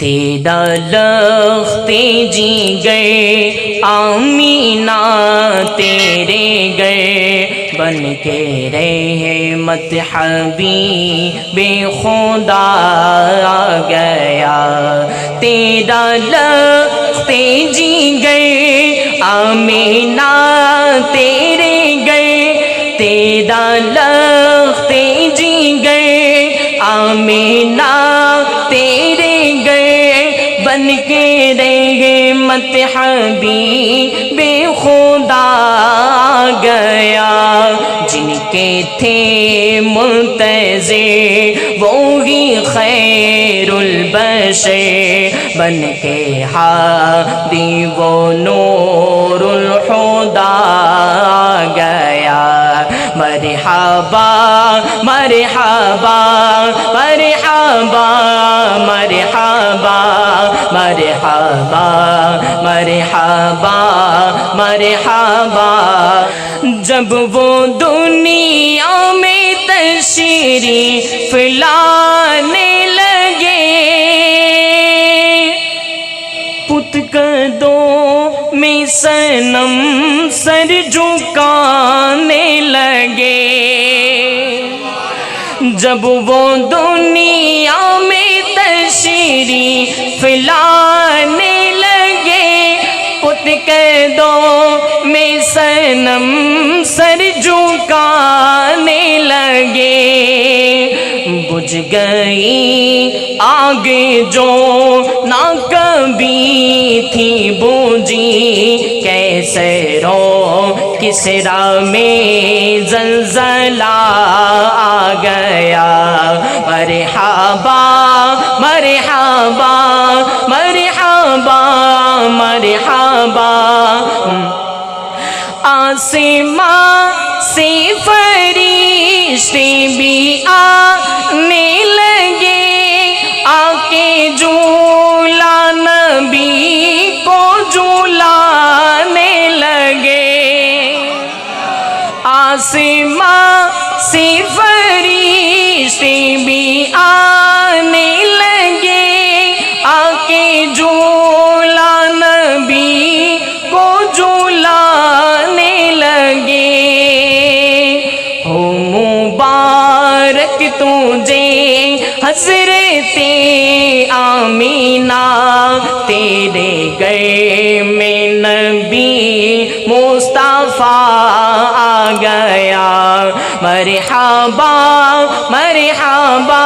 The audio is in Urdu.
تیرا لخت جی گئے آمینہ تیرے گئے بن کے رحمت حبیب خدا آ گیا تیرا لخت جی گئے آمینہ تیرے گئے تیرا لخت جی گئے آمینہ تیرے گئے بن کے رحمت حبیب خدا آ گیا جن کے تھے منتظر وہی خیر البشر بن کے ہادی وہ نور الہدیٰ آ گیا مرحبا مرحبا مرحبا مرحبا مرحبا مرحبا مرحبا جب وہ دنیا میں تشریف لانے لگے پت قدوں میں صنم سر جھکانے لگے جب وہ دنیا میں تشریف لانے لگے پت قدوں میں صنم سر جھکانے لگے بجھ گئی آگ جو نہ کبھی تھی بجھی کیسے رو کسرا میں زلزلہ آ گیا مرحبا مرحبا مرحبا مرحبا آسمان سے فرشتے بھی آنے لگے آ کے جھولا نبی کو جھولانے لگے آسمان سے فرشتے بھی آنے لگے آ کے جھولا نبی کو جھولانے لگے ہو مبارک تجھے حضرت آمینہ تیرے گئے میں نبی مصطفیٰ آ گیا مرحبا مرحبا